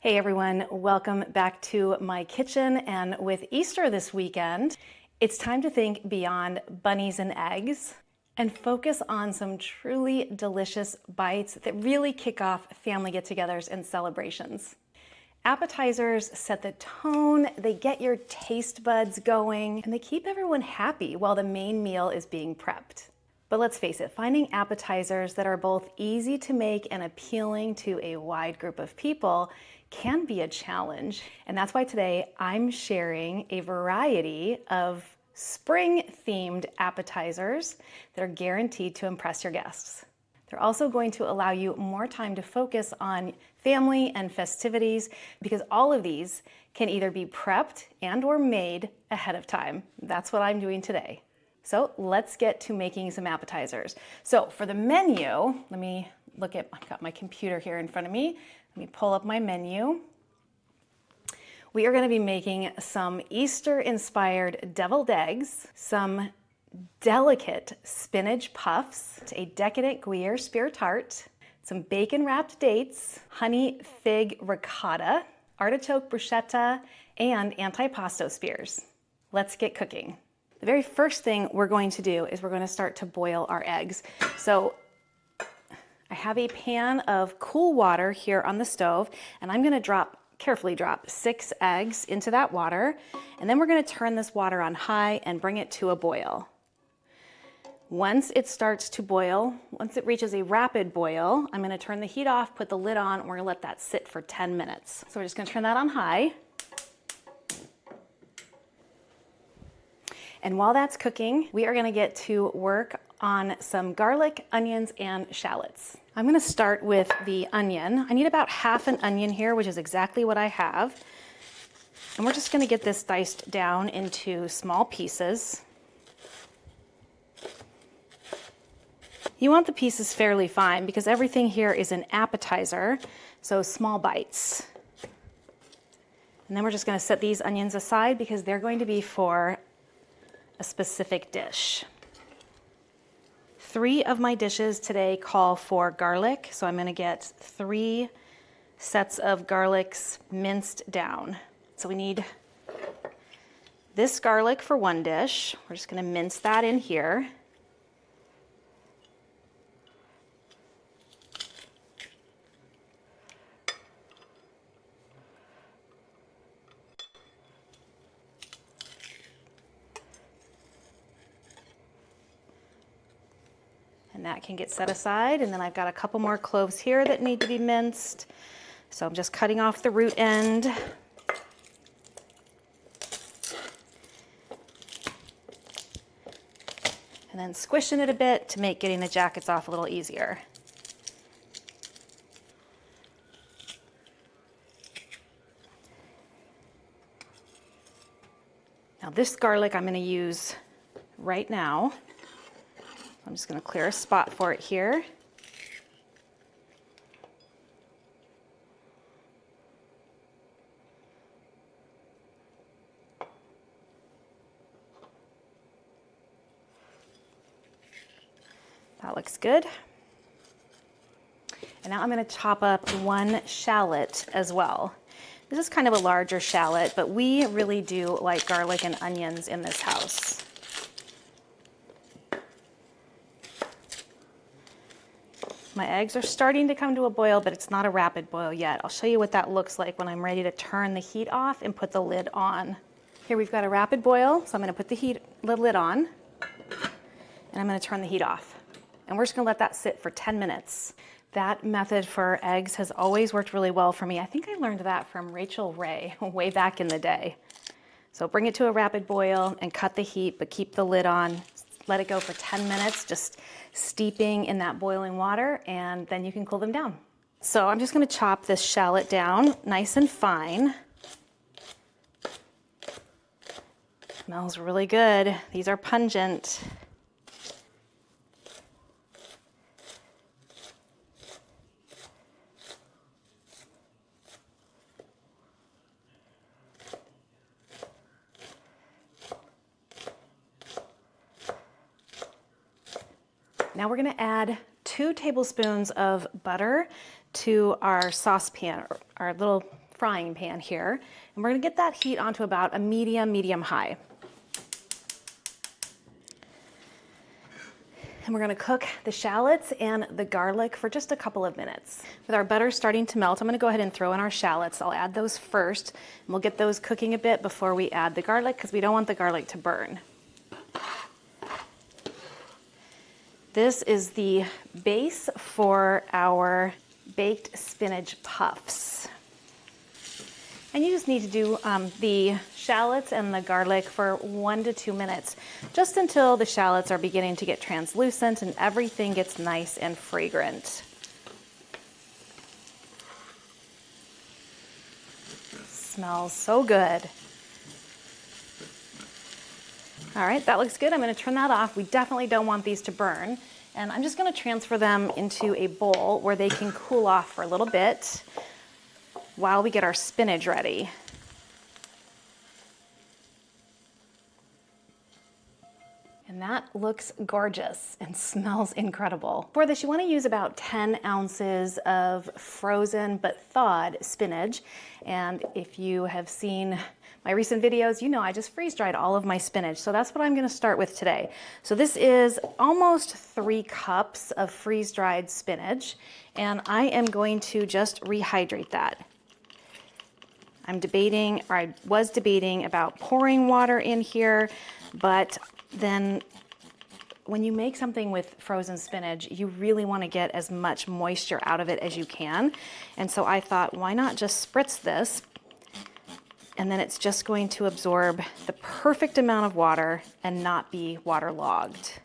Hey everyone, welcome back to my kitchen. And with Easter this weekend, it's time to think beyond bunnies and eggs and focus on some truly delicious bites that really kick off family get-togethers and celebrations. Appetizers set the tone, they get your taste buds going, and they keep everyone happy while the main meal is being prepped. But let's face it, finding appetizers that are both easy to make and appealing to a wide group of people can be a challenge. And that's why today I'm sharing a variety of spring-themed appetizers that are guaranteed to impress your guests. They're also going to allow you more time to focus on family and festivities because all of these can either be prepped and or made ahead of time. That's what I'm doing today. So let's get to making some appetizers. So for the menu, I've got my computer here in front of me. Let me pull up my menu. We are going to be making some Easter-inspired deviled eggs, some delicate spinach puffs, a decadent Gruyère spear tart, some bacon-wrapped dates, honey fig ricotta, artichoke bruschetta, and antipasto spears. Let's get cooking. The very first thing we're going to do is we're going to start to boil our eggs. So I have a pan of cool water here on the stove, and I'm going to carefully drop 6 eggs into that water, and then we're going to turn this water on high and bring it to a boil. Once it starts to boil, once it reaches a rapid boil, I'm going to turn the heat off, put the lid on, and we're going to let that sit for 10 minutes. So we're just going to turn that on high. And while that's cooking, we are going to get to work on some garlic, onions, and shallots. I'm going to start with the onion. I need about half an onion here, which is exactly what I have. And we're just going to get this diced down into small pieces. You want the pieces fairly fine because everything here is an appetizer, so small bites. And then we're just going to set these onions aside because they're going to be for a specific dish. 3 of my dishes today call for garlic, so I'm going to get 3 sets of garlics minced down. So we need this garlic for one dish. We're just going to mince that in here. And that can get set aside. And then I've got a couple more cloves here that need to be minced. So I'm just cutting off the root end. And then squishing it a bit to make getting the jackets off a little easier. Now this garlic I'm going to use right now. I'm just going to clear a spot for it here. That looks good. And now I'm going to chop up 1 shallot as well. This is kind of a larger shallot, but we really do like garlic and onions in this house. My eggs are starting to come to a boil, but it's not a rapid boil yet. I'll show you what that looks like when I'm ready to turn the heat off and put the lid on. Here we've got a rapid boil, so I'm going to put the lid on, and I'm going to turn the heat off. And we're just going to let that sit for 10 minutes. That method for eggs has always worked really well for me. I think I learned that from Rachel Ray way back in the day. So bring it to a rapid boil and cut the heat, but keep the lid on. Let it go for 10 minutes, just steeping in that boiling water, and then you can cool them down. So I'm just going to chop this shallot down nice and fine. Smells really good. These are pungent. Now we're going to add 2 tablespoons of butter to our saucepan, our little frying pan here, and we're gonna get that heat onto about a medium high. And we're gonna cook the shallots and the garlic for just a couple of minutes. With our butter starting to melt, I'm gonna go ahead and throw in our shallots. I'll add those first, and we'll get those cooking a bit before we add the garlic because we don't want the garlic to burn. This is the base for our baked spinach puffs. And you just need to do the shallots and the garlic for 1 to 2 minutes, just until the shallots are beginning to get translucent and everything gets nice and fragrant. Smells so good. All right, that looks good. I'm gonna turn that off. We definitely don't want these to burn. And I'm just gonna transfer them into a bowl where they can cool off for a little bit while we get our spinach ready. And that looks gorgeous and smells incredible. For this, you want to use about 10 ounces of frozen but thawed spinach. And if you have seen my recent videos, you know I just freeze dried all of my spinach. So that's what I'm going to start with today. So this is almost 3 cups of freeze dried spinach, and I am going to just rehydrate that. I was debating about pouring water in here, but then when you make something with frozen spinach, you really want to get as much moisture out of it as you can. And so I thought, why not just spritz this? And then it's just going to absorb the perfect amount of water and not be waterlogged.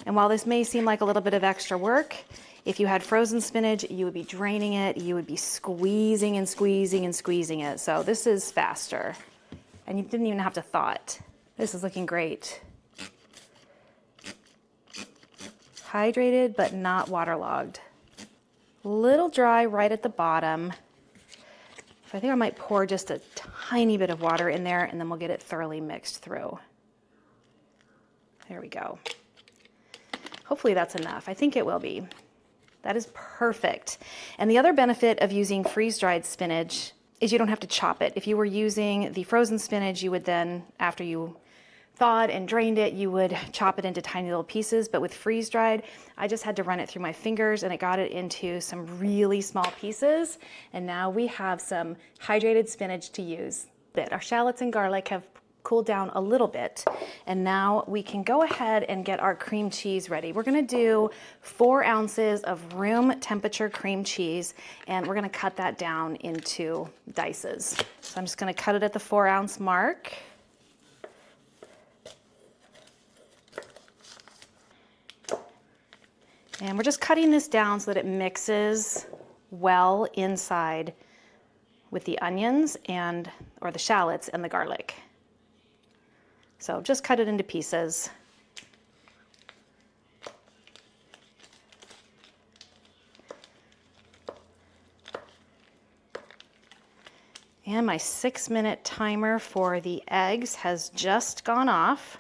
And while this may seem like a little bit of extra work, if you had frozen spinach, you would be draining it, you would be squeezing and squeezing and squeezing it. So this is faster. And you didn't even have to thaw it. This is looking great. Hydrated, but not waterlogged. A little dry right at the bottom. So I think I might pour just a tiny bit of water in there, and then we'll get it thoroughly mixed through. There we go. Hopefully that's enough. I think it will be. That is perfect. And the other benefit of using freeze-dried spinach is you don't have to chop it. If you were using the frozen spinach, you would then, after you thawed and drained it, you would chop it into tiny little pieces. But with freeze-dried, I just had to run it through my fingers and it got it into some really small pieces. And now we have some hydrated spinach to use. Our shallots and garlic have cooled down a little bit, and now we can go ahead and get our cream cheese ready. We're gonna do 4 ounces of room temperature cream cheese, and we're gonna cut that down into dices. So I'm just gonna cut it at the 4 ounce mark. And we're just cutting this down so that it mixes well inside with the onions or the shallots and the garlic. So just cut it into pieces. And my 6-minute timer for the eggs has just gone off.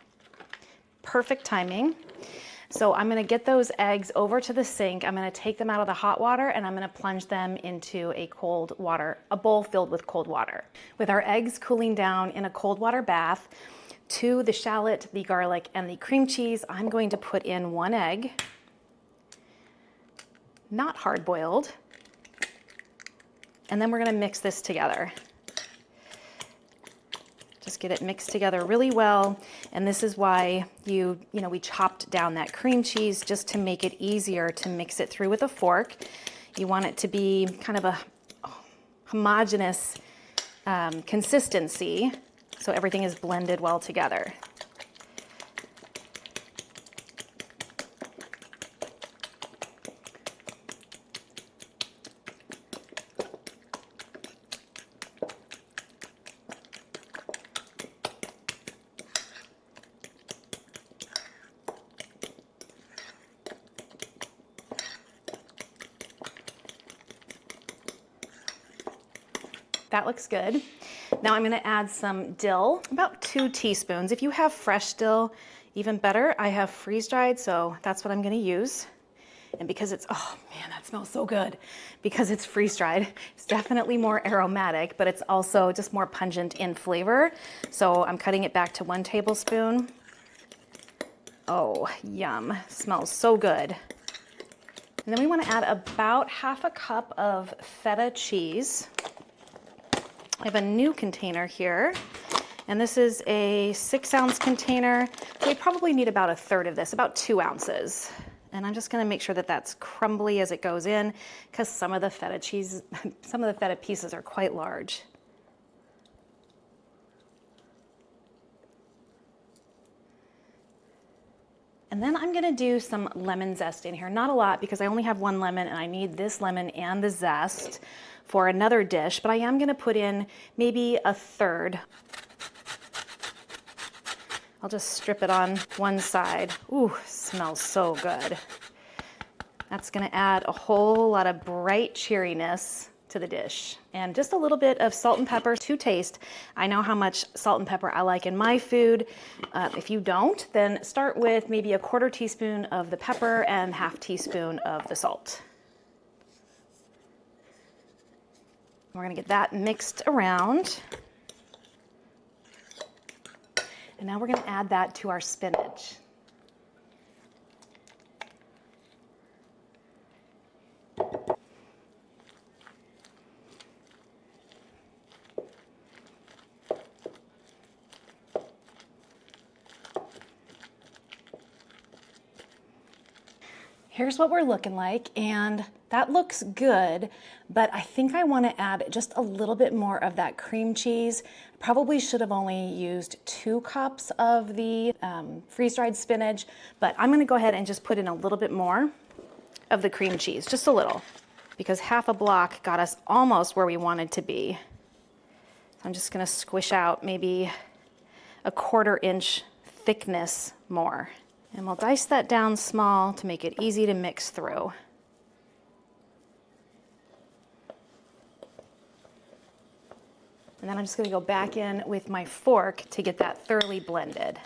Perfect timing. So I'm gonna get those eggs over to the sink. I'm gonna take them out of the hot water and I'm gonna plunge them into a bowl filled with cold water. With our eggs cooling down in a cold water bath, to the shallot, the garlic, and the cream cheese, I'm going to put in 1 egg, not hard boiled, and then we're gonna mix this together. Just get it mixed together really well. And this is why we chopped down that cream cheese just to make it easier to mix it through with a fork. You want it to be kind of a homogeneous consistency so everything is blended well together. That looks good. Now I'm gonna add some dill, about 2 teaspoons. If you have fresh dill, even better. I have freeze-dried, so that's what I'm gonna use. And because it's, oh man, that smells so good. Because it's freeze-dried, it's definitely more aromatic, but it's also just more pungent in flavor. So I'm cutting it back to 1 tablespoon. Oh, yum, smells so good. And then we want to add about 1/2 cup of feta cheese. I have a new container here, and this is a 6-ounce container. So we probably need about 1/3 of this, about 2 ounces. And I'm just gonna make sure that that's crumbly as it goes in, because some of the feta pieces are quite large. And then I'm gonna do some lemon zest in here. Not a lot, because I only have 1 lemon and I need this lemon and the zest for another dish, but I am gonna put in maybe 1/3. I'll just strip it on one side. Ooh, smells so good. That's gonna add a whole lot of bright cheeriness to the dish. And just a little bit of salt and pepper to taste. I know how much salt and pepper I like in my food. If you don't, then start with maybe 1/4 teaspoon of the pepper and 1/2 teaspoon of the salt. We're gonna get that mixed around. And now we're going to add that to our spinach. Here's what we're looking like, and that looks good, but I think I want to add just a little bit more of that cream cheese. Probably should have only used 2 cups of the freeze-dried spinach, but I'm going to go ahead and just put in a little bit more of the cream cheese, just a little, because 1/2 block got us almost where we wanted to be. So I'm just going to squish out maybe 1/4 inch thickness more. And we'll dice that down small to make it easy to mix through. And then I'm just going to go back in with my fork to get that thoroughly blended.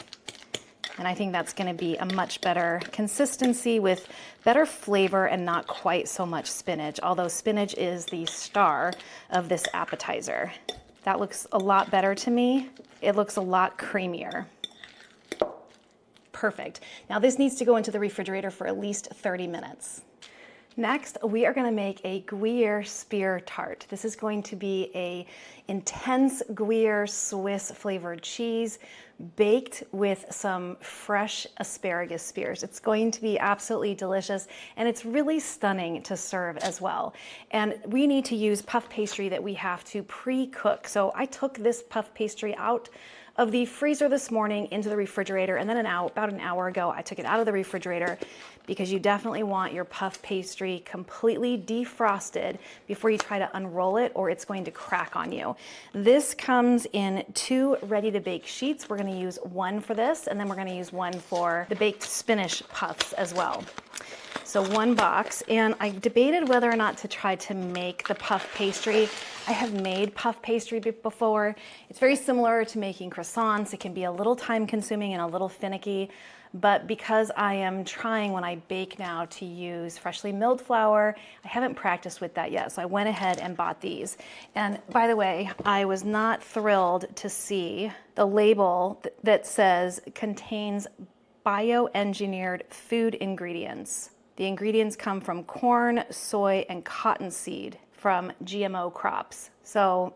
And I think that's going to be a much better consistency with better flavor and not quite so much spinach, although spinach is the star of this appetizer. That looks a lot better to me. It looks a lot creamier. Perfect. Now this needs to go into the refrigerator for at least 30 minutes. Next, we are going to make a Gruyère spear tart. This is going to be a intense Gruyère Swiss flavored cheese baked with some fresh asparagus spears. It's going to be absolutely delicious, and it's really stunning to serve as well. And we need to use puff pastry that we have to pre-cook. So I took this puff pastry out of the freezer this morning into the refrigerator, and then about an hour ago I took it out of the refrigerator, because you definitely want your puff pastry completely defrosted before you try to unroll it, or it's going to crack on you. This comes in 2 ready to bake sheets. We're going to use 1 for this, and then we're going to use 1 for the baked spinach puffs as well. So 1 box, and I debated whether or not to try to make the puff pastry. I have made puff pastry before. It's very similar to making croissants. It can be a little time consuming and a little finicky, but because I am trying when I bake now to use freshly milled flour, I haven't practiced with that yet, so I went ahead and bought these. And by the way, I was not thrilled to see the label that says contains bioengineered food ingredients. The ingredients come from corn, soy, and cottonseed from GMO crops. So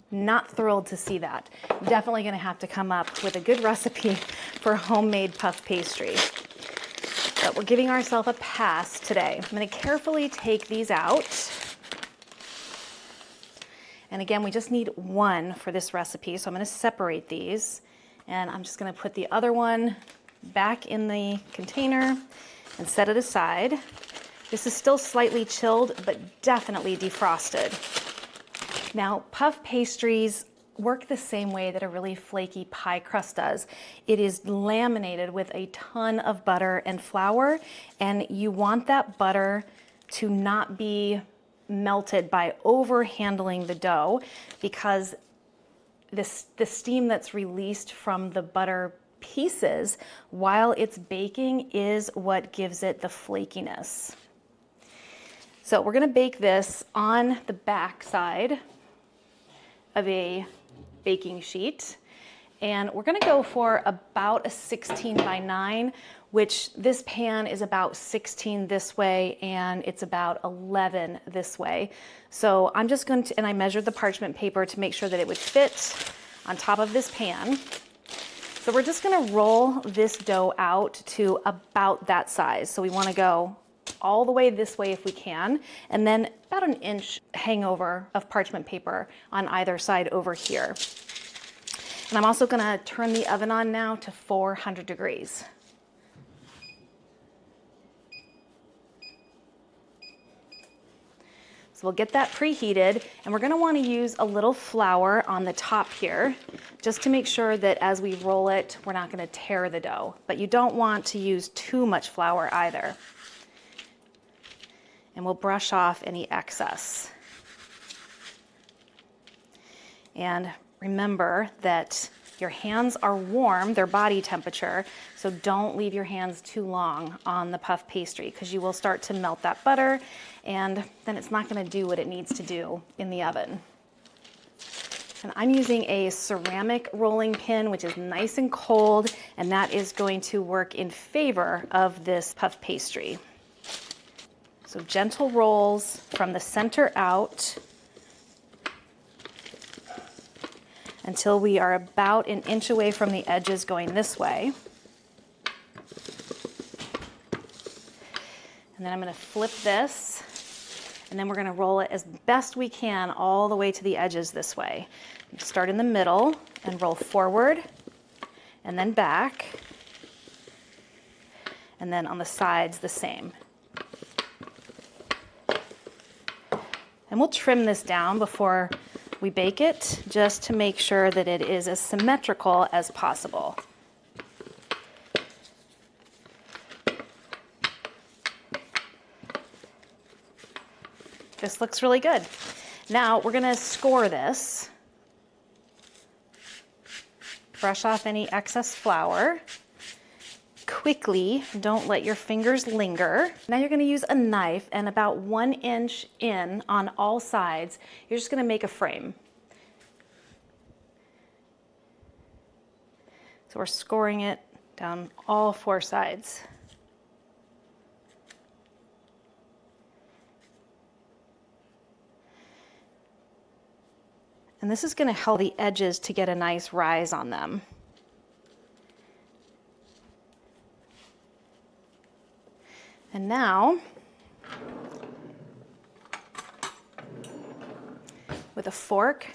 not thrilled to see that. Definitely gonna have to come up with a good recipe for homemade puff pastry. But we're giving ourselves a pass today. I'm gonna carefully take these out. And again, we just need 1 for this recipe, so I'm gonna separate these. And I'm just gonna put the other one back in the container and set it aside. This is still slightly chilled, but definitely defrosted. Now, puff pastries work the same way that a really flaky pie crust does. It is laminated with a ton of butter and flour, and you want that butter to not be melted by over handling the dough, because the steam that's released from the butter pieces while it's baking is what gives it the flakiness. So we're gonna bake this on the back side of a baking sheet. And we're gonna go for about a 16 by 9, which this pan is about 16 this way and it's about 11 this way. So I'm just going to, and I measured the parchment paper to make sure that it would fit on top of this pan. So we're just gonna roll this dough out to about that size. So we wanna go all the way this way if we can, and then about an inch hangover of parchment paper on either side over here. And I'm also gonna turn the oven on now to 400 degrees. So we'll get that preheated, and we're gonna wanna use a little flour on the top here, just to make sure that as we roll it, we're not gonna tear the dough. But you don't want to use too much flour either. And we'll brush off any excess. And remember that your hands are warm, they're body temperature, so don't leave your hands too long on the puff pastry because you will start to melt that butter and then it's not gonna do what it needs to do in the oven. And I'm using a ceramic rolling pin, which is nice and cold, and that is going to work in favor of this puff pastry. So gentle rolls from the center out until we are about an inch away from the edges going this way. And then I'm gonna flip this, and then we're gonna roll it as best we can all the way to the edges this way. Start in the middle and roll forward, and then back, and then on the sides the same. And we'll trim this down before we bake it, just to make sure that it is as symmetrical as possible. This looks really good. Now we're gonna score this. Brush off any excess flour. Quickly, don't let your fingers linger. Now you're gonna use a knife, and about 1 inch in on all sides, you're just gonna make a frame. So we're scoring it down all 4 sides. And this is gonna help the edges to get a nice rise on them. And now, with a fork,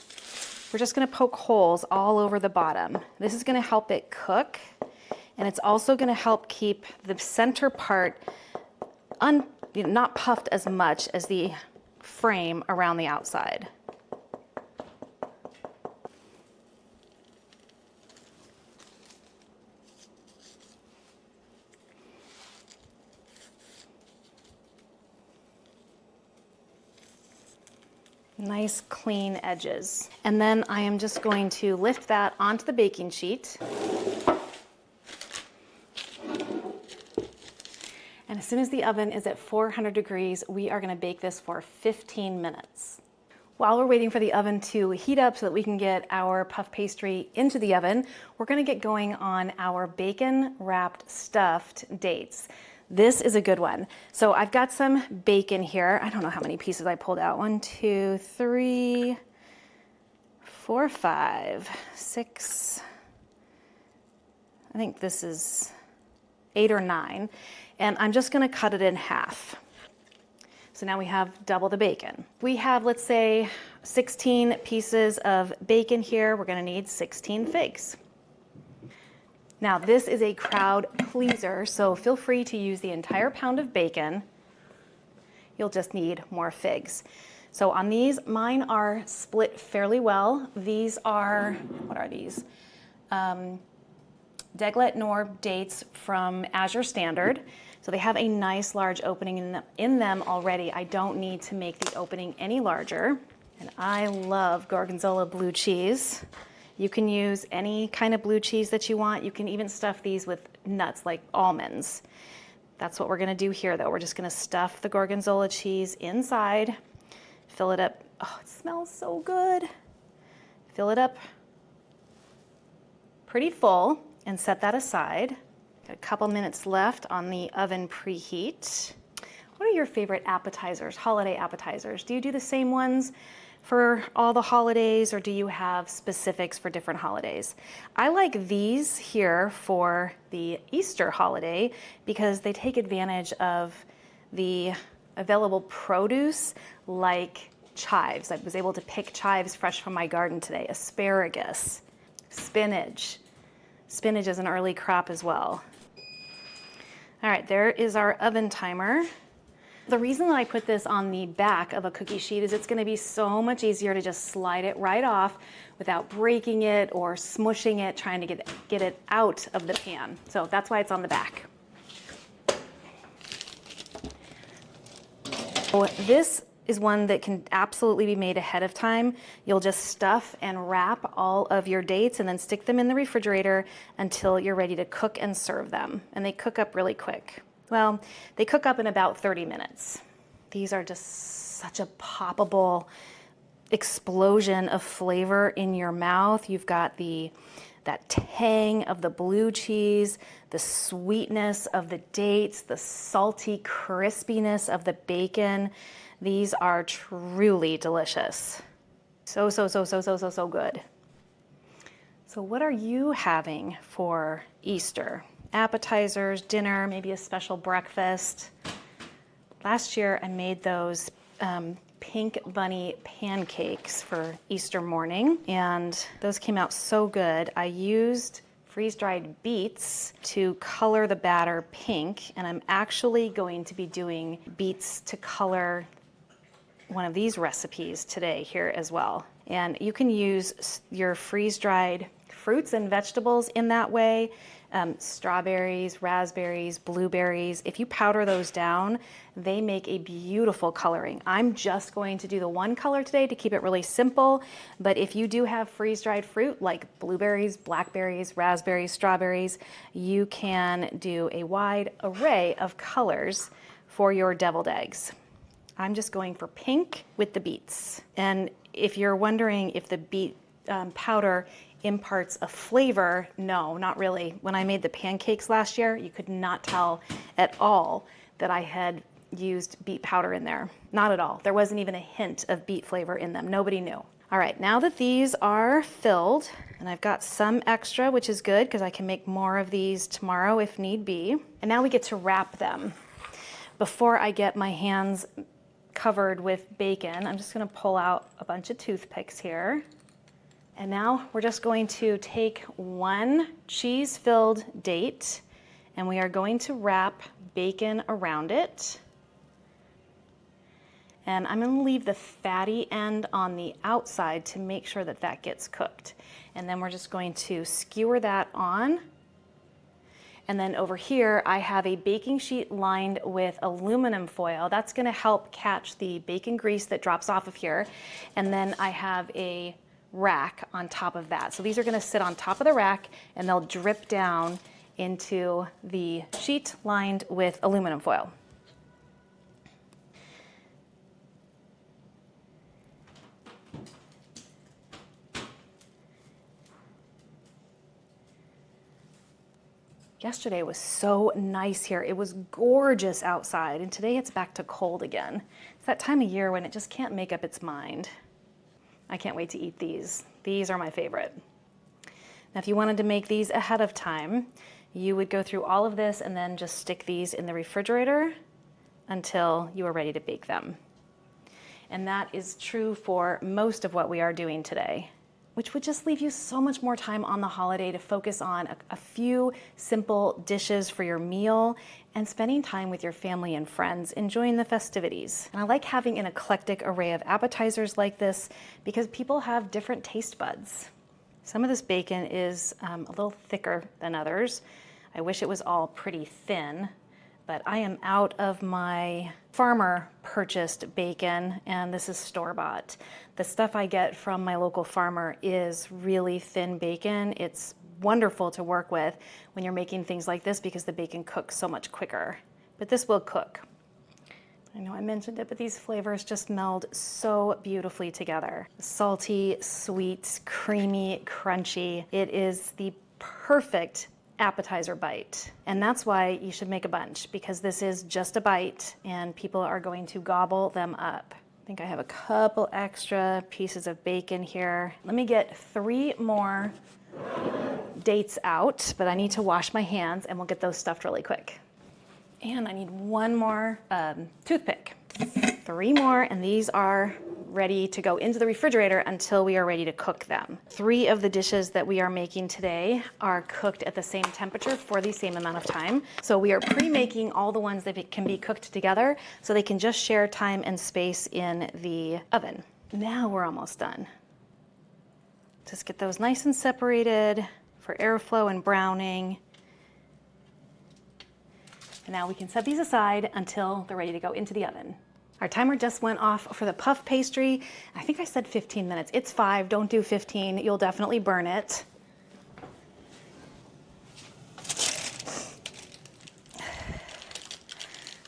we're just gonna poke holes all over the bottom. This is gonna help it cook, and it's also gonna help keep the center part not puffed as much as the frame around the outside. Nice clean edges. And then I am just going to lift that onto the baking sheet. And as soon as the oven is at 400 degrees, we are gonna bake this for 15 minutes. While we're waiting for the oven to heat up so that we can get our puff pastry into the oven, we're gonna get going on our bacon wrapped stuffed dates. This is a good one. So I've got some bacon here. I don't know how many pieces I pulled out. 1, 2, 3, 4, 5, 6. I think this is 8 or 9. And I'm just gonna cut it in half. So now we have double the bacon. We have, let's say, 16 pieces of bacon here. We're gonna need 16 figs. Now, this is a crowd pleaser, so feel free to use the entire pound of bacon. You'll just need more figs. So on these, mine are split fairly well. These are, what are these? Deglet Norb dates from Azure Standard. So they have a nice large opening in them already. I don't need to make the opening any larger. And I love Gorgonzola blue cheese. You can use any kind of blue cheese that you want. You can even stuff these with nuts like almonds. That's what we're gonna do here though. We're just gonna stuff the gorgonzola cheese inside, fill it up. Oh, it smells so good. Fill it up pretty full and set that aside. Got a couple minutes left on the oven preheat. What are your favorite appetizers, holiday appetizers? Do you do the same ones for all the holidays, or do you have specifics for different holidays? I like these here for the Easter holiday because they take advantage of the available produce like chives. I was able to pick chives fresh from my garden today, asparagus, spinach. Spinach is an early crop as well. All right, there is our oven timer. The reason that I put this on the back of a cookie sheet is it's going to be so much easier to just slide it right off without breaking it or smushing it, trying to get it out of the pan. So that's why it's on the back. So this is one that can absolutely be made ahead of time. You'll just stuff and wrap all of your dates and then stick them in the refrigerator until you're ready to cook and serve them. And they cook up really quick. Well, they cook up in about 30 minutes. These are just such a poppable explosion of flavor in your mouth. You've got that tang of the blue cheese, the sweetness of the dates, the salty crispiness of the bacon. These are truly delicious. So good. So what are you having for Easter? Appetizers, dinner, maybe a special breakfast. Last year I made those pink bunny pancakes for Easter morning, and those came out so good. I used freeze-dried beets to color the batter pink, and I'm actually going to be doing beets to color one of these recipes today here as well. And you can use your freeze-dried fruits and vegetables in that way. Strawberries, raspberries, blueberries. If you powder those down, they make a beautiful coloring. I'm just going to do the one color today to keep it really simple, but if you do have freeze-dried fruit like blueberries, blackberries, raspberries, strawberries, you can do a wide array of colors for your deviled eggs. I'm just going for pink with the beets. And if you're wondering if the beet powder imparts a flavor, no, not really. When I made the pancakes last year, you could not tell at all that I had used beet powder in there. Not at all. There wasn't even a hint of beet flavor in them. Nobody knew. All right, now that these are filled, and I've got some extra, which is good because I can make more of these tomorrow if need be. And now we get to wrap them. Before I get my hands covered with bacon, I'm just gonna pull out a bunch of toothpicks here. And now we're just going to take one cheese-filled date and we are going to wrap bacon around it. And I'm gonna leave the fatty end on the outside to make sure that that gets cooked. And then we're just going to skewer that on. And then over here, I have a baking sheet lined with aluminum foil. That's gonna help catch the bacon grease that drops off of here. And then I have a rack on top of that. So these are gonna sit on top of the rack and they'll drip down into the sheet lined with aluminum foil. Yesterday was so nice here. It was gorgeous outside, and today it's back to cold again. It's that time of year when it just can't make up its mind. I can't wait to eat these. These are my favorite. Now, if you wanted to make these ahead of time, you would go through all of this and then just stick these in the refrigerator until you are ready to bake them. And that is true for most of what we are doing today, which would just leave you so much more time on the holiday to focus on a few simple dishes for your meal and spending time with your family and friends, enjoying the festivities. And I like having an eclectic array of appetizers like this because people have different taste buds. Some of this bacon is a little thicker than others. I wish it was all pretty thin, but I am out of my farmer purchased bacon, and this is store-bought. The stuff I get from my local farmer is really thin bacon. It's wonderful to work with when you're making things like this because the bacon cooks so much quicker. But this will cook. I know I mentioned it, but these flavors just meld so beautifully together. Salty, sweet, creamy, crunchy. It is the perfect appetizer bite. And that's why you should make a bunch, because this is just a bite and people are going to gobble them up. I think I have a couple extra pieces of bacon here. Let me get 3 more dates out, but I need to wash my hands and we'll get those stuffed really quick. And I need 1 more toothpick. 3 more, and these are ready to go into the refrigerator until we are ready to cook them. 3 of the dishes that we are making today are cooked at the same temperature for the same amount of time. So we are pre-making all the ones that can be cooked together so they can just share time and space in the oven. Now we're almost done. Just get those nice and separated for airflow and browning. And now we can set these aside until they're ready to go into the oven. Our timer just went off for the puff pastry. I think I said 15 minutes. It's 5, don't do 15. You'll definitely burn it.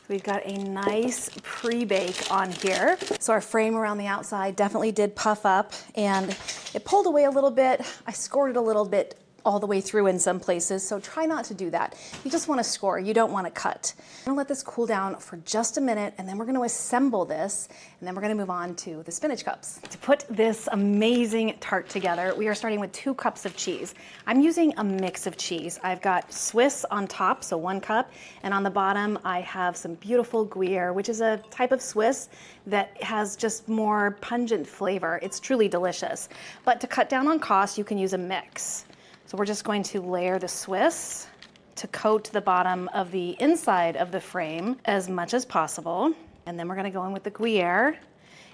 We've got a nice pre-bake on here. So our frame around the outside definitely did puff up and it pulled away a little bit. I scored it a little bit all the way through in some places, so try not to do that. You just want to score, you don't want to cut. I'm gonna let this cool down for just a minute and then we're gonna assemble this and then we're gonna move on to the spinach cups. To put this amazing tart together, we are starting with 2 cups of cheese. I'm using a mix of cheese. I've got Swiss on top, so 1 cup, and on the bottom I have some beautiful Gruyère, which is a type of Swiss that has just more pungent flavor. It's truly delicious. But to cut down on cost, you can use a mix. So we're just going to layer the Swiss to coat the bottom of the inside of the frame as much as possible. And then we're gonna go in with the Gruyère.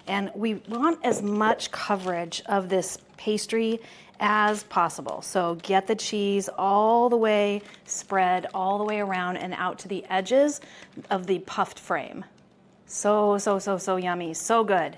And we want as much coverage of this pastry as possible. So get the cheese all the way spread all the way around and out to the edges of the puffed frame. So yummy, so good.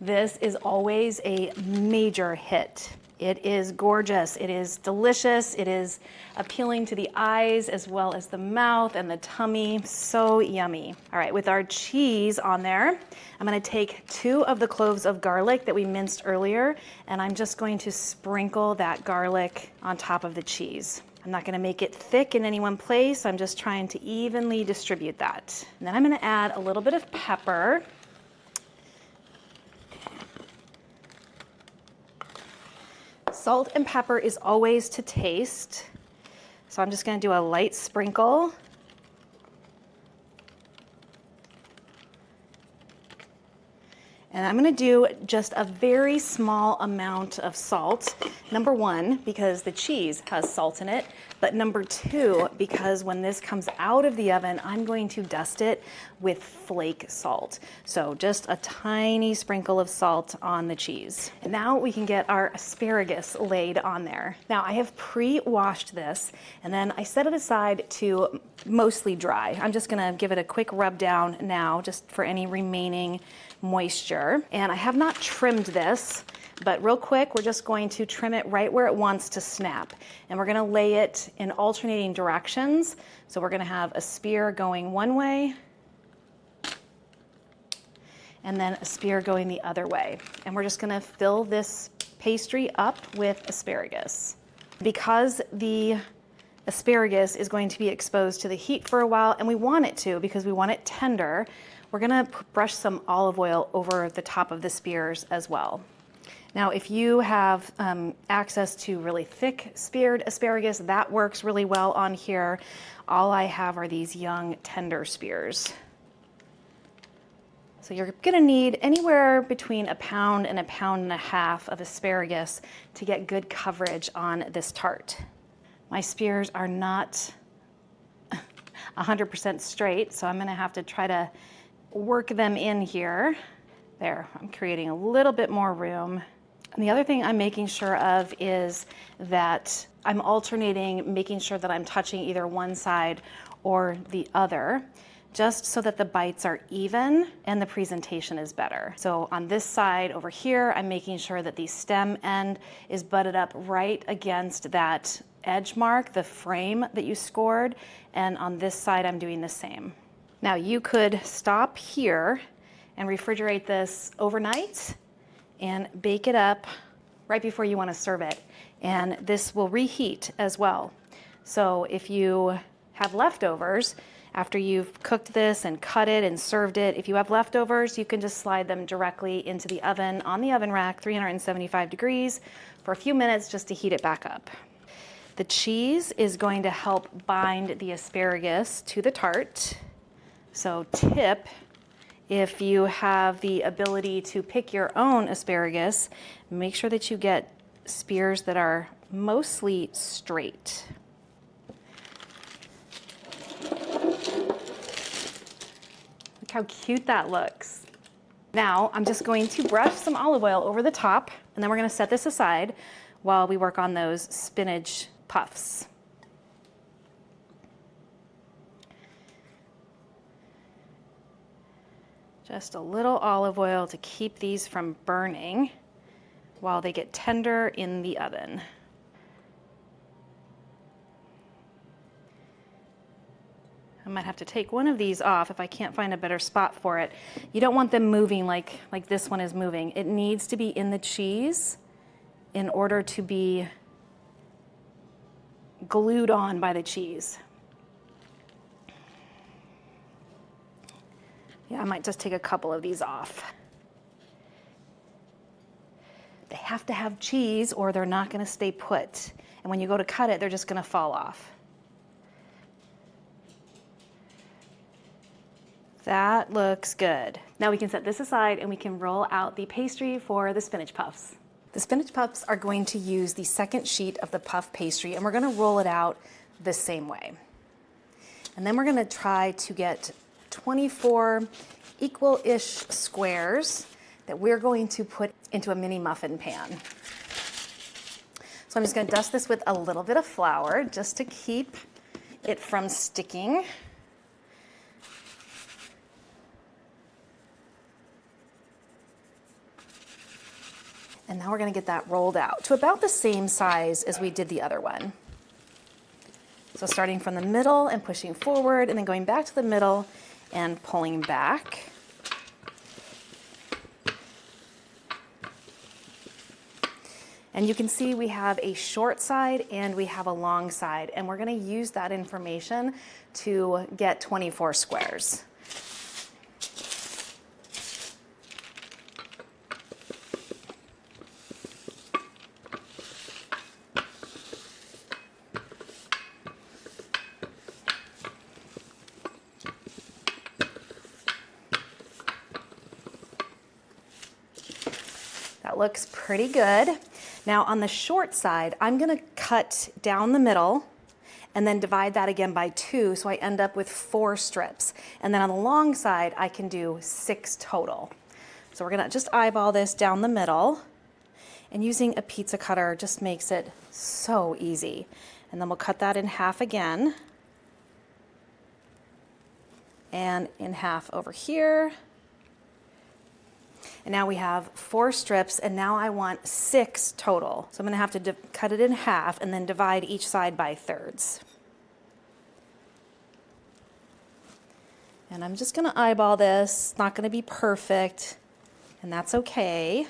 This is always a major hit. It is gorgeous, it is delicious, it is appealing to the eyes as well as the mouth and the tummy, so yummy. All right, with our cheese on there, I'm gonna take 2 of the cloves of garlic that we minced earlier, and I'm just going to sprinkle that garlic on top of the cheese. I'm not gonna make it thick in any one place, I'm just trying to evenly distribute that. And then I'm gonna add a little bit of pepper. Salt and pepper is always to taste. So I'm just gonna do a light sprinkle. And I'm gonna do just a very small amount of salt. Number 1, because the cheese has salt in it, but number 2, because when this comes out of the oven, I'm going to dust it with flake salt. So just a tiny sprinkle of salt on the cheese. And now we can get our asparagus laid on there. Now I have pre-washed this, and then I set it aside to mostly dry. I'm just gonna give it a quick rub down now, just for any remaining moisture. And I have not trimmed this, but real quick, we're just going to trim it right where it wants to snap. And we're gonna lay it in alternating directions. So we're gonna have a spear going one way, and then a spear going the other way. And we're just gonna fill this pastry up with asparagus. Because the asparagus is going to be exposed to the heat for a while, and we want it to because we want it tender, we're gonna brush some olive oil over the top of the spears as well. Now, if you have access to really thick speared asparagus, that works really well on here. All I have are these young, tender spears. So you're gonna need anywhere between 1 pound and 1.5 pounds of asparagus to get good coverage on this tart. My spears are not 100% straight, so I'm gonna have to try to work them in here. There, I'm creating a little bit more room. And the other thing I'm making sure of is that I'm alternating, making sure that I'm touching either one side or the other, just so that the bites are even and the presentation is better. So on this side over here, I'm making sure that the stem end is butted up right against that edge mark, the frame that you scored, and on this side I'm doing the same. Now you could stop here and refrigerate this overnight and bake it up right before you want to serve it. And this will reheat as well. So if you have leftovers, after you've cooked this and cut it and served it, if you have leftovers, you can just slide them directly into the oven on the oven rack, 375 degrees, for a few minutes just to heat it back up. The cheese is going to help bind the asparagus to the tart. So tip, if you have the ability to pick your own asparagus, make sure that you get spears that are mostly straight. Look how cute that looks. Now I'm just going to brush some olive oil over the top, and then we're going to set this aside while we work on those spinach puffs. Just a little olive oil to keep these from burning while they get tender in the oven. I might have to take one of these off if I can't find a better spot for it. You don't want them moving like this one is moving. It needs to be in the cheese in order to be glued on by the cheese. Yeah, I might just take a couple of these off. They have to have cheese or they're not going to stay put. And when you go to cut it, they're just going to fall off. That looks good. Now we can set this aside and we can roll out the pastry for the spinach puffs. The spinach puffs are going to use the second sheet of the puff pastry, and we're going to roll it out the same way. And then we're going to try to get 24 equal-ish squares that we're going to put into a mini muffin pan. So I'm just going to dust this with a little bit of flour just to keep it from sticking. And now we're going to get that rolled out to about the same size as we did the other one. So starting from the middle and pushing forward, and then going back to the middle and pulling back. And you can see we have a short side and we have a long side, and we're going to use that information to get 24 squares. That looks pretty good. Now on the short side, I'm going to cut down the middle and then divide that again by 2, so I end up with 4 strips. And then on the long side, I can do 6 total. So we're going to just eyeball this down the middle, and using a pizza cutter just makes it so easy. And then we'll cut that in half again, and in half over here. And now we have 4 strips, and now I want 6 total. So I'm going to have to cut it in half and then divide each side by thirds. And I'm just going to eyeball this. It's not going to be perfect, and that's okay.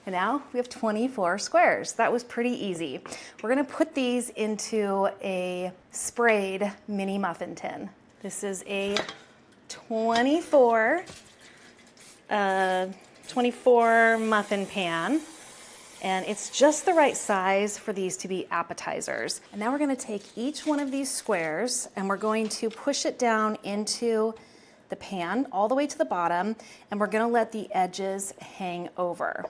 And now we have 24 squares. That was pretty easy. We're going to put these into a sprayed mini muffin tin. This is a 24 muffin pan, and it's just the right size for these to be appetizers. And now we're going to take each one of these squares and we're going to push it down into the pan all the way to the bottom, and we're going to let the edges hang over.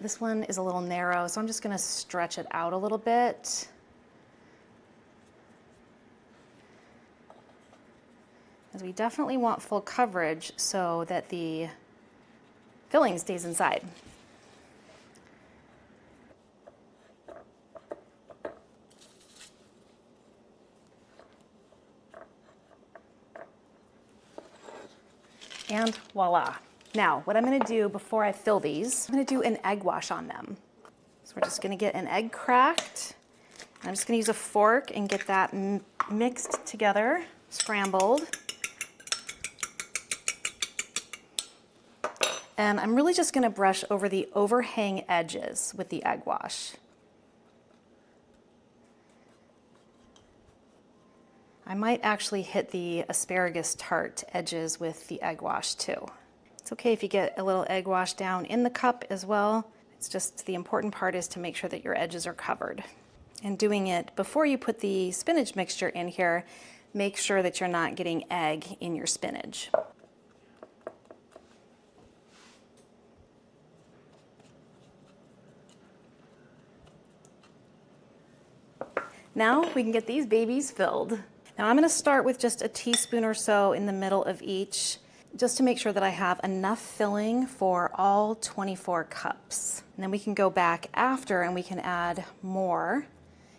This one is a little narrow, so I'm just going to stretch it out a little bit. because we definitely want full coverage so that the filling stays inside. And voila. Now, what I'm gonna do before I fill these, I'm gonna do an egg wash on them. So we're just gonna get an egg cracked. I'm just gonna use a fork and get that mixed together, scrambled. And I'm really just gonna brush over the overhang edges with the egg wash. I might actually hit the asparagus tart edges with the egg wash too. It's okay if you get a little egg wash down in the cup as well. It's just the important part is to make sure that your edges are covered. And doing it before you put the spinach mixture in here, make sure that you're not getting egg in your spinach. Now we can get these babies filled. Now I'm gonna start with just a teaspoon or so in the middle of each, just to make sure that I have enough filling for all 24 cups. And then we can go back after and we can add more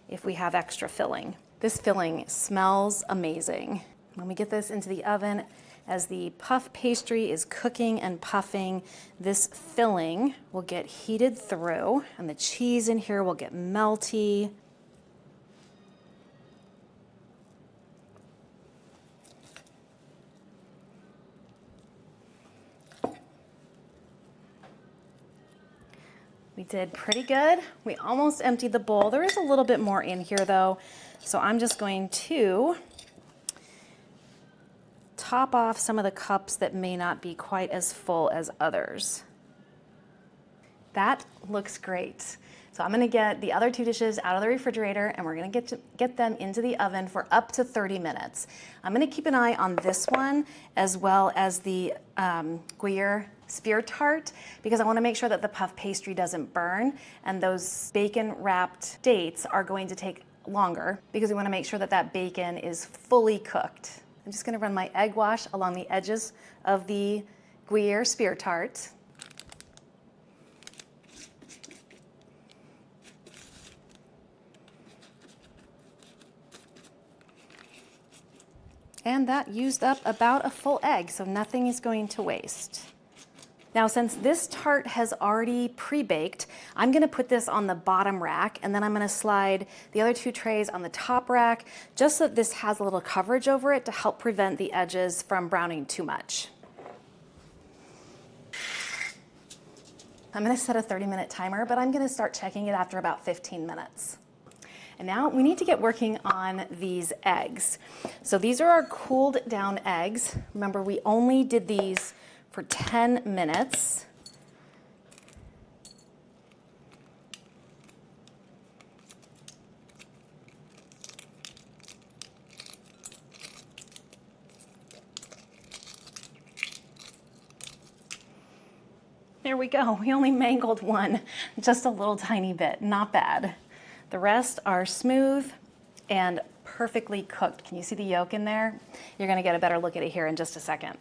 if we have extra filling. This filling smells amazing. When we get this into the oven, as the puff pastry is cooking and puffing, this filling will get heated through and the cheese in here will get melty. We did pretty good. We almost emptied the bowl. There is a little bit more in here though, so I'm just going to top off some of the cups that may not be quite as full as others. That looks great. So I'm gonna get the other two dishes out of the refrigerator and we're gonna get them into the oven for up to 30 minutes. I'm gonna keep an eye on this one as well as the Gruyère spear tart because I wanna make sure that the puff pastry doesn't burn, and those bacon wrapped dates are going to take longer because we wanna make sure that that bacon is fully cooked. I'm just gonna run my egg wash along the edges of the Gruyère spear tart. And that used up about a full egg, so nothing is going to waste. Now, since this tart has already pre-baked, I'm gonna put this on the bottom rack, and then I'm gonna slide the other two trays on the top rack, just so that this has a little coverage over it to help prevent the edges from browning too much. I'm gonna set a 30-minute timer, but I'm gonna start checking it after about 15 minutes. And now we need to get working on these eggs. So these are our cooled down eggs. Remember, we only did these for 10 minutes. There we go. We only mangled one, just a little tiny bit, not bad. The rest are smooth and perfectly cooked. Can you see the yolk in there? You're gonna get a better look at it here in just a second.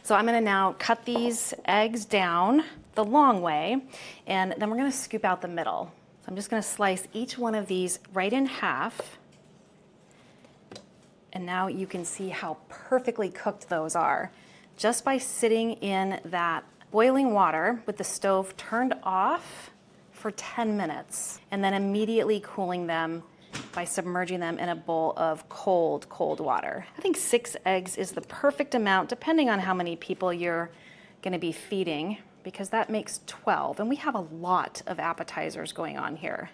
So I'm gonna now cut these eggs down the long way, and then we're gonna scoop out the middle. So I'm just gonna slice each one of these right in half. And now you can see how perfectly cooked those are. Just by sitting in that boiling water with the stove turned off for 10 minutes, and then immediately cooling them by submerging them in a bowl of cold, cold water. I think 6 eggs is the perfect amount, depending on how many people you're gonna be feeding, because that makes 12, and we have a lot of appetizers going on here.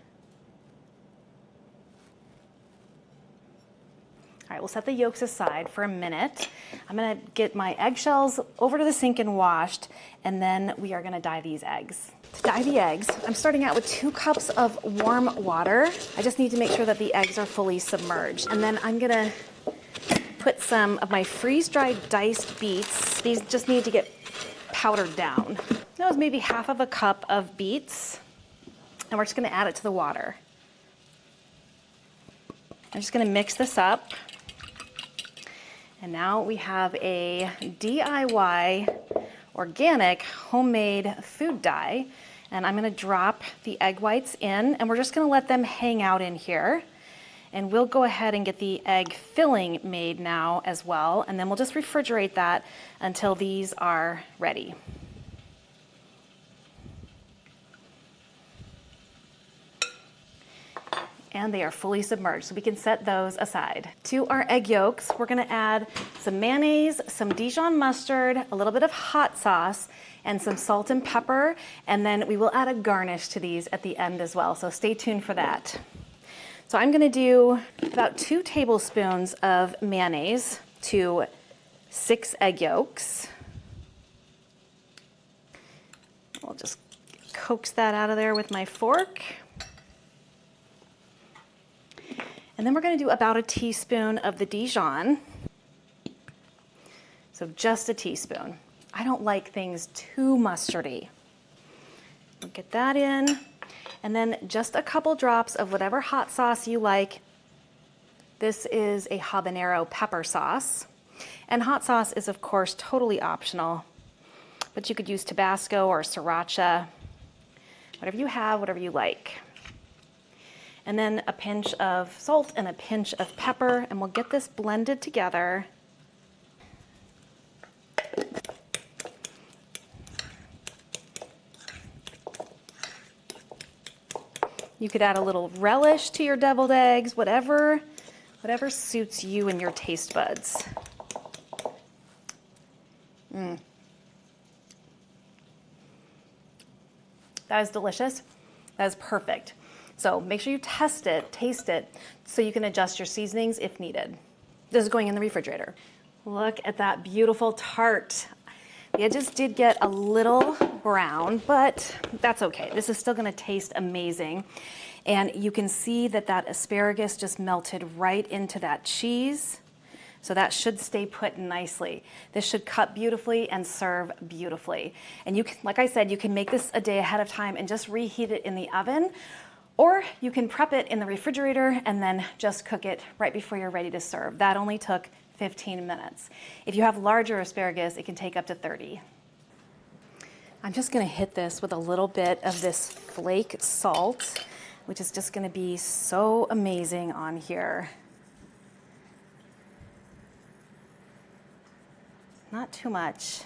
All right, we'll set the yolks aside for a minute. I'm gonna get my eggshells over to the sink and washed, and then we are gonna dye these eggs. To dye the eggs, I'm starting out with 2 cups of warm water. I just need to make sure that the eggs are fully submerged. And then I'm gonna put some of my freeze-dried diced beets. These just need to get powdered down. That was maybe half of a cup of beets, and we're just gonna add it to the water. I'm just gonna mix this up. And now we have a DIY organic homemade food dye. And I'm gonna drop the egg whites in, and we're just gonna let them hang out in here. And we'll go ahead and get the egg filling made now as well. And then we'll just refrigerate that until these are ready. And they are fully submerged, so we can set those aside. To our egg yolks, we're gonna add some mayonnaise, some Dijon mustard, a little bit of hot sauce, and some salt and pepper, and then we will add a garnish to these at the end as well, so stay tuned for that. So I'm gonna do about 2 tablespoons of mayonnaise to 6 egg yolks. I'll just coax that out of there with my fork. And then we're gonna do about a teaspoon of the Dijon. So just a teaspoon. I don't like things too mustardy. We'll get that in. And then just a couple drops of whatever hot sauce you like. This is a habanero pepper sauce. And hot sauce is of course totally optional, but you could use Tabasco or Sriracha, whatever you have, whatever you like. And then a pinch of salt and a pinch of pepper, and we'll get this blended together. You could add a little relish to your deviled eggs, whatever suits you and your taste buds. That is delicious. That is perfect. So make sure you test it, taste it, so you can adjust your seasonings if needed. This is going in the refrigerator. Look at that beautiful tart. The edges did get a little brown, but that's okay. This is still gonna taste amazing. And you can see that that asparagus just melted right into that cheese. So that should stay put nicely. This should cut beautifully and serve beautifully. And you can, like I said, you can make this a day ahead of time and just reheat it in the oven, or you can prep it in the refrigerator and then just cook it right before you're ready to serve. That only took 15 minutes. If you have larger asparagus, it can take up to 30. I'm just gonna hit this with a little bit of this flake salt, which is just gonna be so amazing on here. Not too much,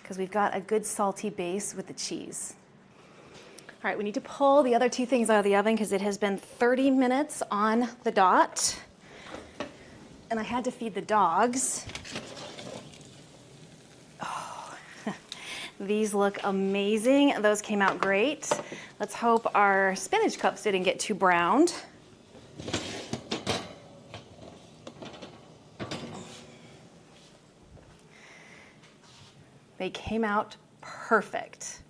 because we've got a good salty base with the cheese. All right, we need to pull the other 2 things out of the oven because it has been 30 minutes on the dot. And I had to feed the dogs. Oh, these look amazing. Those came out great. Let's hope our spinach cups didn't get too browned. They came out perfect.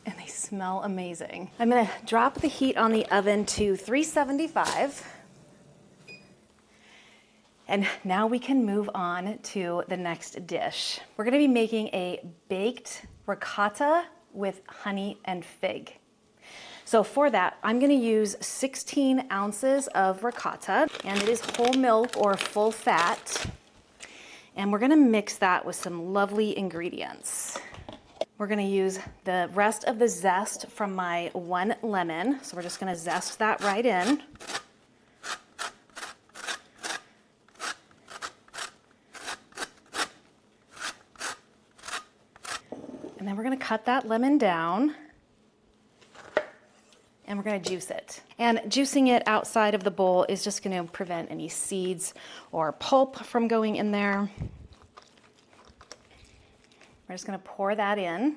And they smell amazing. I'm gonna drop the heat on the oven to 375. And now we can move on to the next dish. We're gonna be making a baked ricotta with honey and fig. So for that, I'm gonna use 16 ounces of ricotta, and it is whole milk or full fat. And we're gonna mix that with some lovely ingredients. We're gonna use the rest of the zest from my 1 lemon. So we're just gonna zest that right in. And then we're gonna cut that lemon down and we're gonna juice it. And juicing it outside of the bowl is just gonna prevent any seeds or pulp from going in there. We're just gonna pour that in.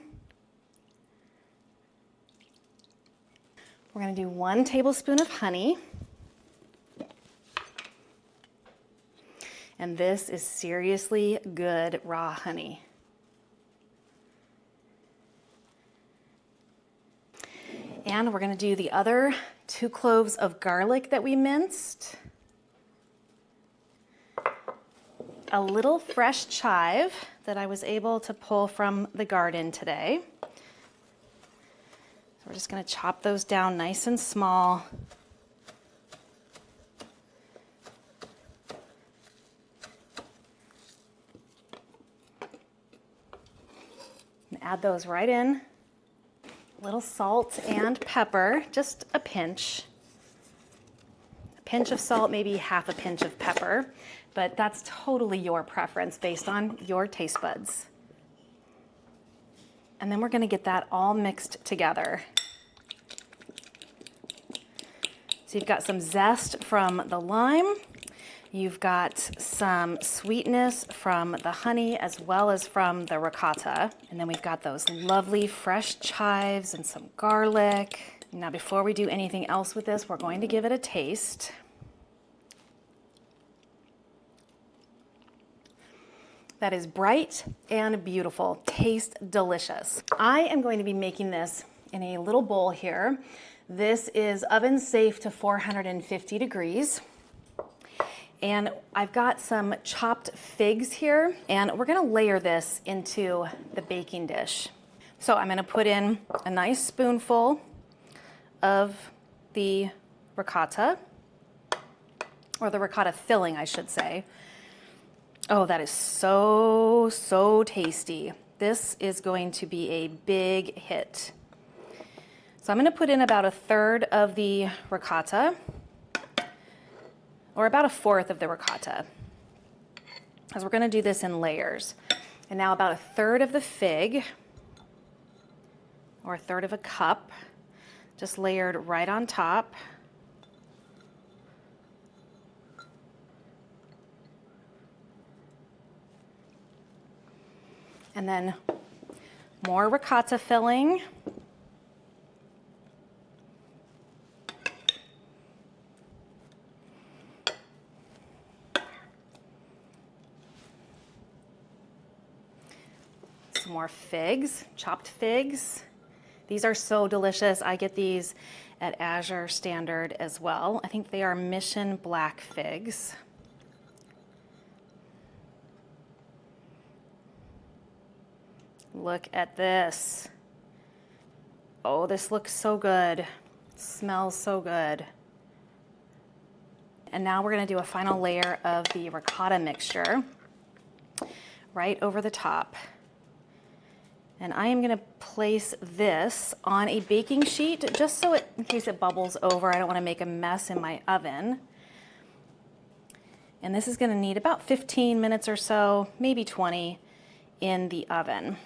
We're gonna do 1 tablespoon of honey. And this is seriously good raw honey. And we're gonna do the other 2 cloves of garlic that we minced. A little fresh chive that I was able to pull from the garden today. So we're just gonna chop those down nice and small. add those right in. A little salt and pepper, just a pinch. A pinch of salt, maybe half a pinch of pepper, but that's totally your preference based on your taste buds. And then we're gonna get that all mixed together. So you've got some zest from the lime, you've got some sweetness from the honey as well as from the ricotta. And then we've got those lovely fresh chives and some garlic. Now before we do anything else with this, we're going to give it a taste. That is bright and beautiful, tastes delicious. I am going to be making this in a little bowl here. This is oven safe to 450 degrees. And I've got some chopped figs here, and we're gonna layer this into the baking dish. So I'm gonna put in a nice spoonful of the ricotta, or the ricotta filling, I should say. Oh, that is so, so tasty. This is going to be a big hit. So I'm gonna put in about 1/3 of the ricotta, or about 1/4 of the ricotta, because we're gonna do this in layers. And now about 1/3 of the fig, or 1/3 of a cup, just layered right on top. And then more ricotta filling. Some more figs, chopped figs. These are so delicious. I get these at Azure Standard as well. I think they are Mission Black figs. Look at this. Oh, this looks so good. Smells so good. And now we're gonna do a final layer of the ricotta mixture right over the top. And I am gonna place this on a baking sheet just so in case it bubbles over, I don't wanna make a mess in my oven. And this is gonna need about 15 minutes or so, maybe 20 in the oven.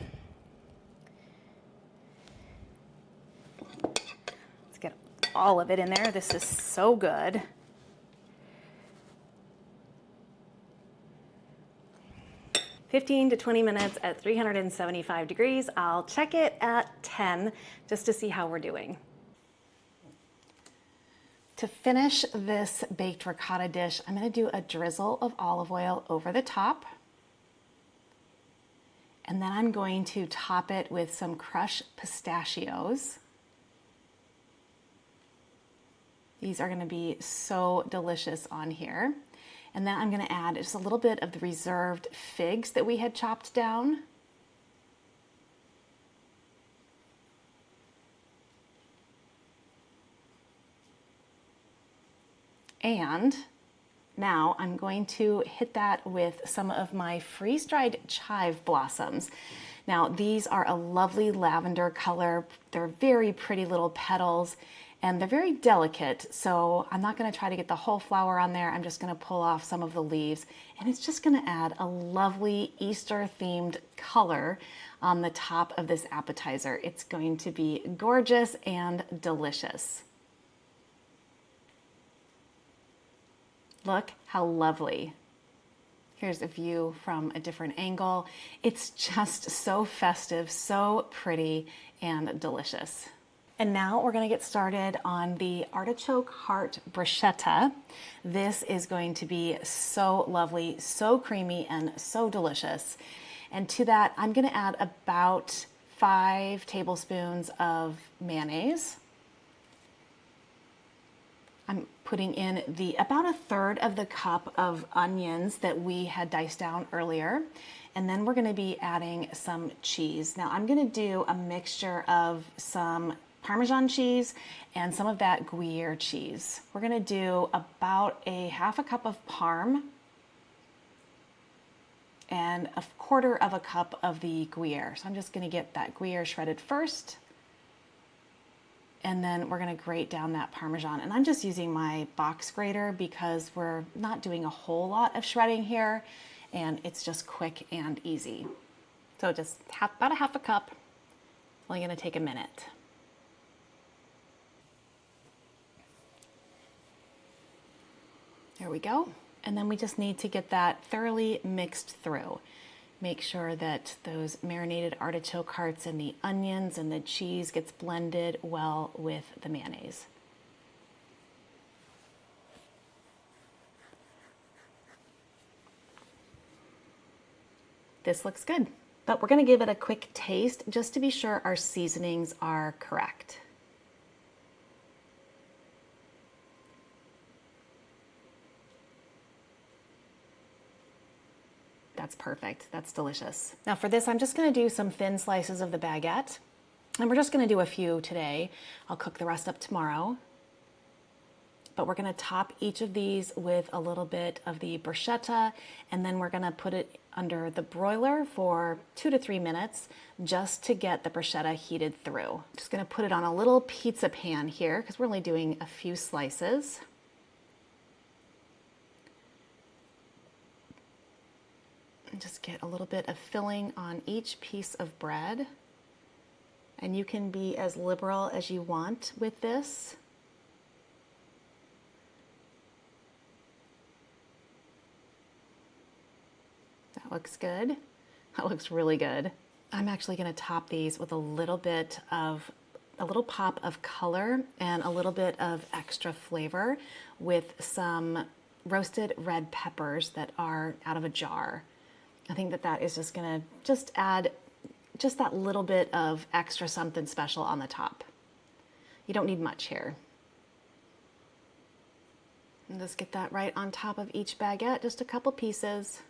Let's get all of it in there. This is so good. "15 to 20 minutes at 375 degrees. I'll check it at 10 just to see how we're doing. To finish this baked ricotta dish, I'm gonna do a drizzle of olive oil over the top. And then I'm going to top it with some crushed pistachios. These are gonna be so delicious on here. And then I'm gonna add just a little bit of the reserved figs that we had chopped down. And now I'm going to hit that with some of my freeze-dried chive blossoms. Now these are a lovely lavender color. They're very pretty little petals and they're very delicate. So I'm not gonna try to get the whole flower on there. I'm just gonna pull off some of the leaves and it's just gonna add a lovely Easter themed color on the top of this appetizer. It's going to be gorgeous and delicious. Look how lovely. Here's a view from a different angle. It's just so festive, so pretty and delicious. And now we're gonna get started on the artichoke heart bruschetta. This is going to be so lovely, so creamy and so delicious. And to that, I'm gonna add about 5 tablespoons of mayonnaise. I'm putting in about 1/3 of the cup of onions that we had diced down earlier. And then we're gonna be adding some cheese. Now I'm gonna do a mixture of some Parmesan cheese and some of that Gruyère cheese. We're gonna do about 1/2 cup of Parm. and 1/4 cup of the Gruyère. So I'm just gonna get that Gruyère shredded first, and then we're gonna grate down that Parmesan. And I'm just using my box grater because we're not doing a whole lot of shredding here, and it's just quick and easy. So just about 1/2 cup, only gonna take a minute. There we go. And then we just need to get that thoroughly mixed through. Make sure that those marinated artichoke hearts and the onions and the cheese gets blended well with the mayonnaise. This looks good, but we're gonna give it a quick taste just to be sure our seasonings are correct. That's perfect. That's delicious. Now for this, I'm just gonna do some thin slices of the baguette, and we're just gonna do a few today. I'll cook the rest up tomorrow. But we're gonna top each of these with a little bit of the bruschetta, and then we're gonna put it under the broiler for 2 to 3 minutes just to get the bruschetta heated through. Just gonna put it on a little pizza pan here because we're only doing a few slices. Just get a little bit of filling on each piece of bread. And you can be as liberal as you want with this. That looks good. That looks really good. I'm actually gonna top these with a little pop of color and a little bit of extra flavor with some roasted red peppers that are out of a jar. I think that is just gonna add just that little bit of extra something special on the top. You don't need much here. And just get that right on top of each baguette, just a couple pieces.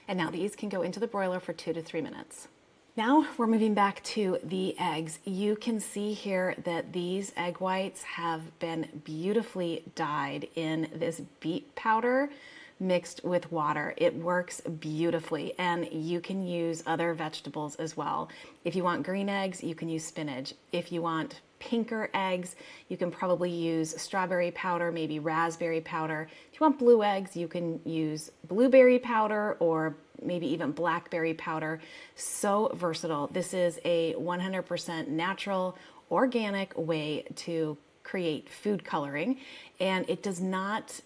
And now these can go into the broiler for 2 to 3 minutes. Now we're moving back to the eggs. You can see here that these egg whites have been beautifully dyed in this beet powder mixed with water. It works beautifully, and you can use other vegetables as well. If you want green eggs, you can use spinach. If you want pinker eggs, you can probably use strawberry powder, maybe raspberry powder. If you want blue eggs, you can use blueberry powder or maybe even blackberry powder. So versatile. This is a 100% natural, organic way to create food coloring, and it does not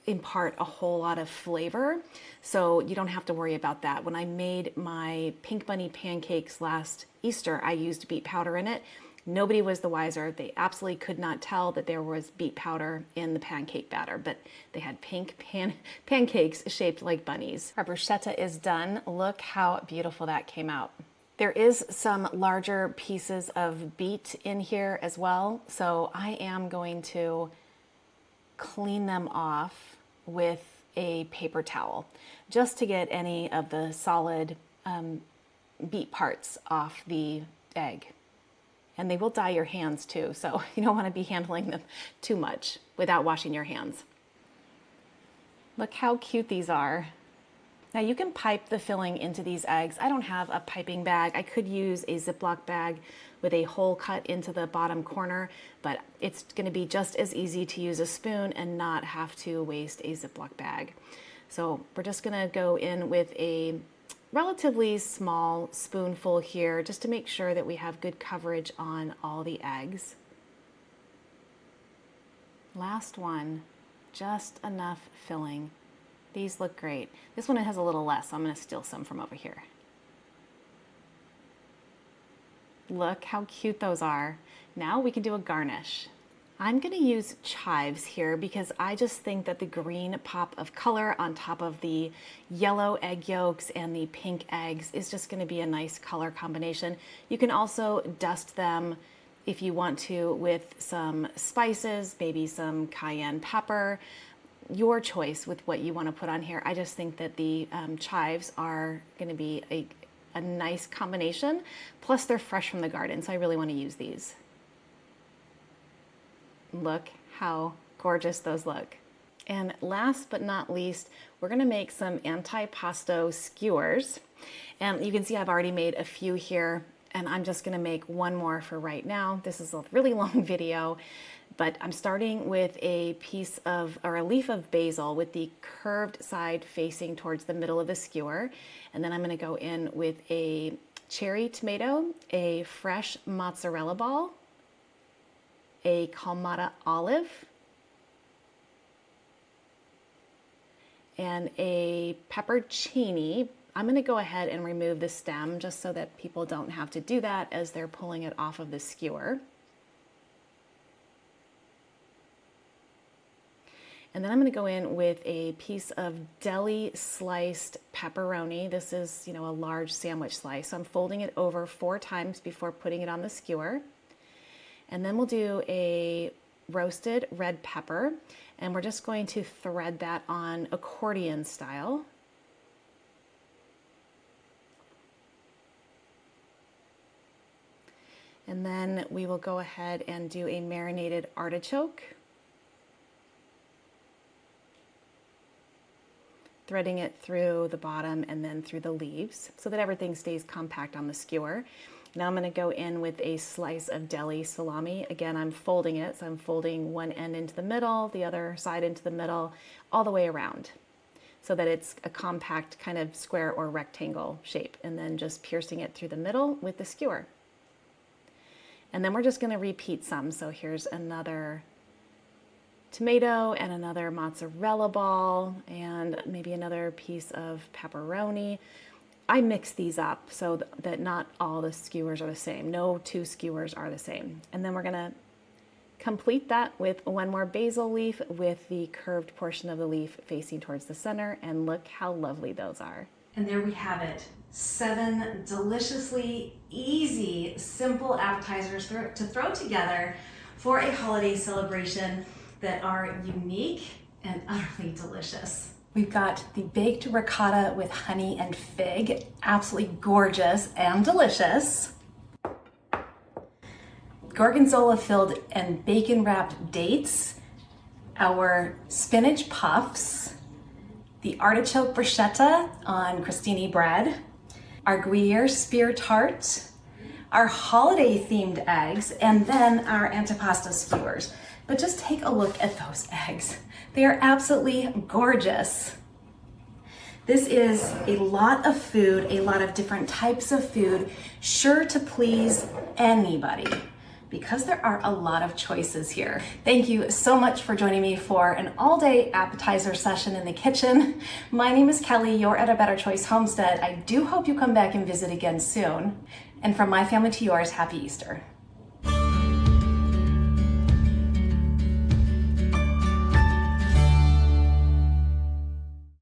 impart a whole lot of flavor, so you don't have to worry about that. When I made my pink bunny pancakes last Easter, I used beet powder in it. Nobody was the wiser. They absolutely could not tell that there was beet powder in the pancake batter, but they had pink pancakes shaped like bunnies. Our bruschetta is done. Look how beautiful that came out. There is some larger pieces of beet in here as well, so I am going to clean them off with a paper towel just to get any of the solid beet parts off the egg. And they will dye your hands too, so you don't want to be handling them too much without washing your hands. Look how cute these are. Now you can pipe the filling into these eggs. I don't have a piping bag. I could use a Ziploc bag with a hole cut into the bottom corner, but it's going to be just as easy to use a spoon and not have to waste a Ziploc bag. So we're just going to go in with a relatively small spoonful here just to make sure that we have good coverage on all the eggs. Last one, just enough filling. These look great. This one has a little less, so I'm going to steal some from over here. Look how cute those are. Now we can do a garnish. I'm going to use chives here because I just think that the green pop of color on top of the yellow egg yolks and the pink eggs is just going to be a nice color combination. You can also dust them if you want to with some spices, maybe some cayenne pepper. Your choice with what you want to put on here. I just think that the chives are going to be a nice combination. Plus they're fresh from the garden, so I really want to use these. Look how gorgeous those look. And last but not least, we're gonna make some antipasto skewers. And you can see I've already made a few here, and I'm just gonna make one more for right now. This is a really long video, but I'm starting with a piece of, or a leaf of basil with the curved side facing towards the middle of the skewer. And then I'm gonna go in with a cherry tomato, a fresh mozzarella ball, a Kalamata olive, and a peppercini. I'm gonna go ahead and remove the stem just so that people don't have to do that as they're pulling it off of the skewer. And then I'm gonna go in with a piece of deli sliced pepperoni. This is, a large sandwich slice. So I'm folding it over 4 times before putting it on the skewer. And then we'll do a roasted red pepper, and we're just going to thread that on accordion style. And then we will go ahead and do a marinated artichoke, threading it through the bottom and then through the leaves so that everything stays compact on the skewer. Now I'm going to go in with a slice of deli salami. Again, I'm folding it, so I'm folding one end into the middle, the other side into the middle, all the way around, so that it's a compact kind of square or rectangle shape, and then just piercing it through the middle with the skewer. And then we're just going to repeat some. So here's another tomato and another mozzarella ball and maybe another piece of pepperoni. I mix these up so that not all the skewers are the same. No 2 skewers are the same. And then we're gonna complete that with one more basil leaf with the curved portion of the leaf facing towards the center, and look how lovely those are. And there we have it. 7 deliciously easy, simple appetizers to throw together for a holiday celebration that are unique and utterly delicious. We've got the baked ricotta with honey and fig, absolutely gorgeous and delicious. Gorgonzola filled and bacon wrapped dates, our spinach puffs, the artichoke bruschetta on crostini bread, our Gruyère spear tart, our holiday themed eggs, and then our antipasto skewers. But just take a look at those eggs. They are absolutely gorgeous. This is a lot of food, a lot of different types of food, sure to please anybody, because there are a lot of choices here. Thank you so much for joining me for an all-day appetizer session in the kitchen. My name is Kelly, you're at A Better Choice Homestead. I do hope you come back and visit again soon. And from my family to yours, happy Easter.